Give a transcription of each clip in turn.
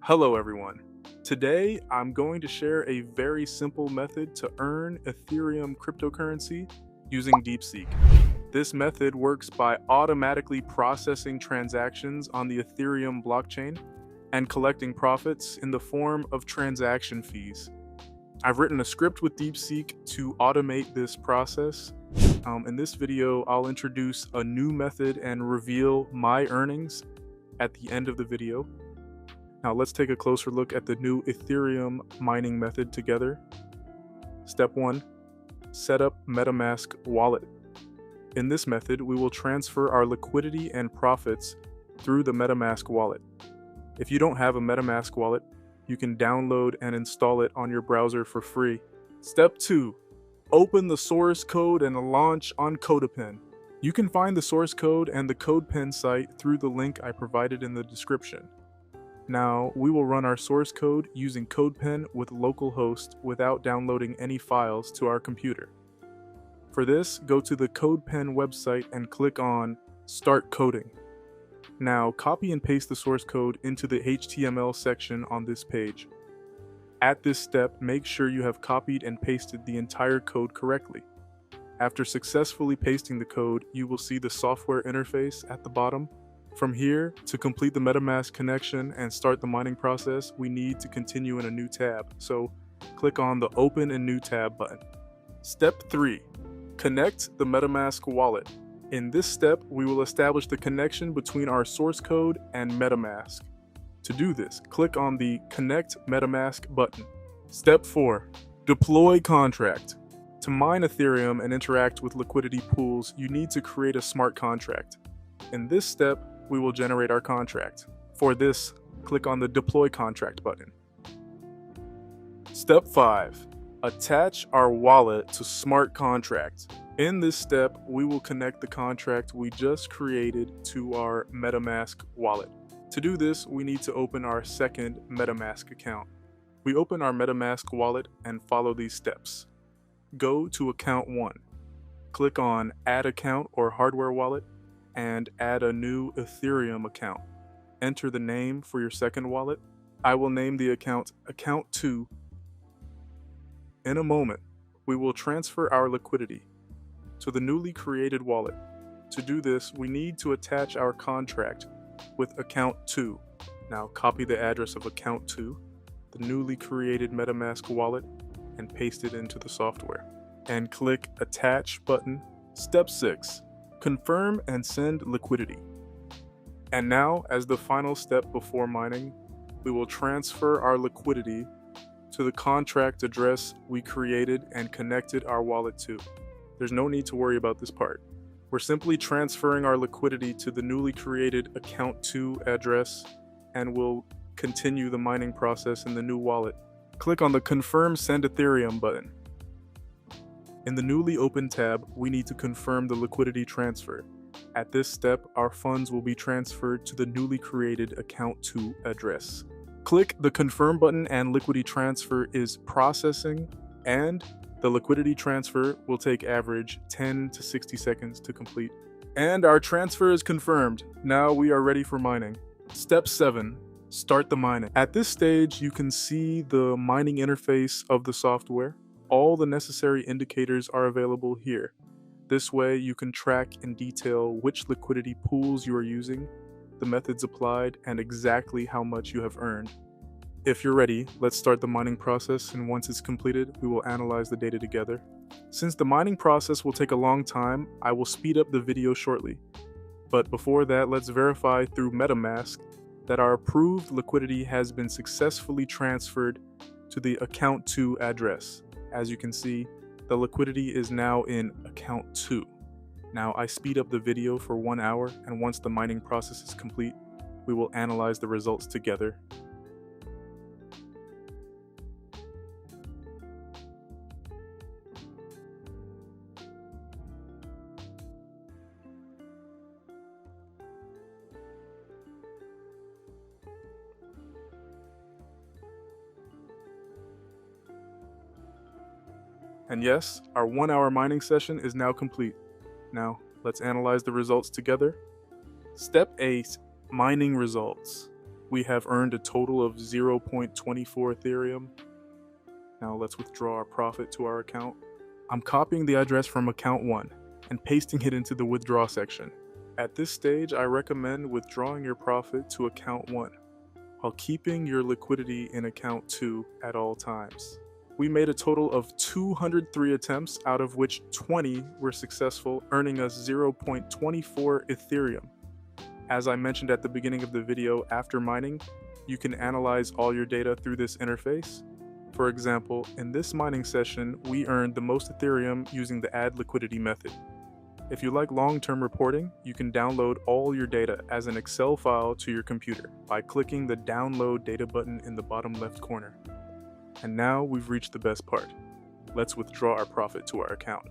Hello everyone. Today I'm going to share a very simple method to earn Ethereum cryptocurrency using DeepSeek. This method works by automatically processing transactions on the Ethereum blockchain and collecting profits in the form of transaction fees. I've written a script with DeepSeek to automate this process. In this video, I'll introduce a new method and reveal my earnings at the end of the video. Now let's take a closer look at the new Ethereum mining method together. Step 1. Set up Metamask wallet. In this method, we will transfer our liquidity and profits through the Metamask wallet. If you don't have a Metamask wallet, you can download and install it on your browser for free. Step 2. Open the source code and launch on CodePen. You can find the source code and the CodePen site through the link I provided in the description. Now, we will run our source code using CodePen with localhost without downloading any files to our computer. For this, go to the CodePen website and click on Start Coding. Now, copy and paste the source code into the HTML section on this page. At this step, make sure you have copied and pasted the entire code correctly. After successfully pasting the code, you will see the software interface at the bottom. From here, to complete the MetaMask connection and start the mining process, we need to continue in a new tab, so click on the Open in New Tab button. Step 3. Connect the MetaMask wallet. In this step, we will establish the connection between our source code and MetaMask. To do this, click on the Connect MetaMask button. Step 4. Deploy contract. To mine Ethereum and interact with liquidity pools, you need to create a smart contract. In this step, we will generate our contract. For this, click on the Deploy Contract button. Step 5. Attach our wallet to smart contract. In this step, we will connect the contract we just created to our MetaMask wallet. To do this, we need to open our second MetaMask account. We open our MetaMask wallet and follow these steps. Go to Account 1. Click on Add Account or Hardware Wallet and add a new Ethereum account. Enter the name for your second wallet. I will name the account Account 2. In a moment, we will transfer our liquidity to the newly created wallet. To do this, we need to attach our contract with Account 2. Now copy the address of Account 2, the newly created MetaMask wallet, and paste it into the software. And click Attach button. Step 6. Confirm and send liquidity. And now, as the final step before mining, we will transfer our liquidity to the contract address we created and connected our wallet to. There's no need to worry about this part. We're simply transferring our liquidity to the newly created Account 2 address, and we'll continue the mining process in the new wallet. Click on the Confirm Send Ethereum button. In the newly opened tab, we need to confirm the liquidity transfer. At this step, our funds will be transferred to the newly created Account 2 address. Click the Confirm button and liquidity transfer is processing, and the liquidity transfer will take average 10 to 60 seconds to complete. And our transfer is confirmed. Now we are ready for mining. Step 7. Start the mining. At this stage, you can see the mining interface of the software. All the necessary indicators are available here. This way you can track in detail which liquidity pools you are using, the methods applied, and exactly how much you have earned. If you're ready, let's start the mining process, and once it's completed, we will analyze the data together. Since the mining process will take a long time, I will speed up the video shortly. But before that, let's verify through MetaMask that our approved liquidity has been successfully transferred to the Account 2 address. As you can see, the liquidity is now in Account 2. Now I speed up the video for 1 hour, and once the mining process is complete, we will analyze the results together. And yes, our 1 hour mining session is now complete. Now, let's analyze the results together. Step 8. Mining results. We have earned a total of 0.24 Ethereum. Now let's withdraw our profit to our account. I'm copying the address from account 1 and pasting it into the withdraw section. At this stage, I recommend withdrawing your profit to account 1 while keeping your liquidity in account 2 at all times. We made a total of 203 attempts, out of which 20 were successful, earning us 0.24 Ethereum. As I mentioned at the beginning of the video, after mining, you can analyze all your data through this interface. For example, in this mining session, we earned the most Ethereum using the add liquidity method. If you like long-term reporting, you can download all your data as an Excel file to your computer by clicking the download data button in the bottom left corner. And now we've reached the best part. Let's withdraw our profit to our account.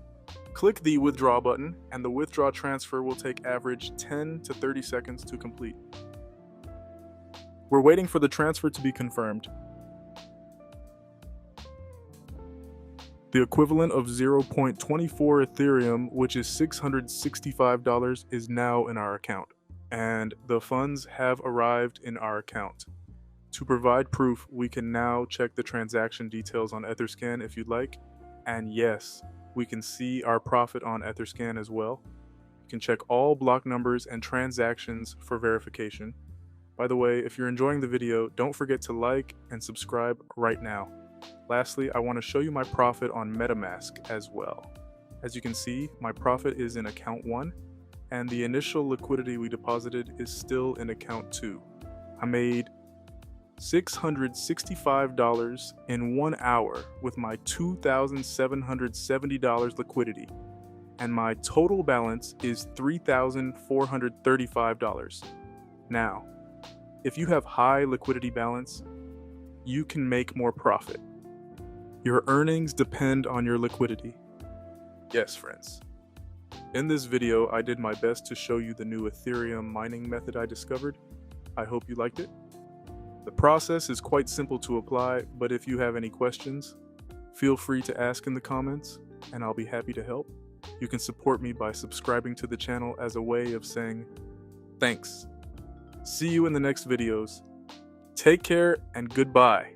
Click the withdraw button and the withdraw transfer will take average 10 to 30 seconds to complete. We're waiting for the transfer to be confirmed. The equivalent of 0.24 Ethereum, which is $665, is now in our account, and the funds have arrived in our account. To provide proof, we can now check the transaction details on Etherscan if you'd like, and yes, we can see our profit on Etherscan as well. You can check all block numbers and transactions for verification. By the way, if you're enjoying the video, don't forget to like and subscribe right now. Lastly, I want to show you my profit on Metamask as well. As you can see, my profit is in account 1, and the initial liquidity we deposited is still in account 2. I made $665 in 1 hour with my $2,770 liquidity, and my total balance is $3,435. Now, if you have high liquidity balance, you can make more profit. Your earnings depend on your liquidity. Yes, friends. In this video, I did my best to show you the new Ethereum mining method I discovered. I hope you liked it. The process is quite simple to apply, but if you have any questions, feel free to ask in the comments, and I'll be happy to help. You can support me by subscribing to the channel as a way of saying thanks. See you in the next videos. Take care and goodbye.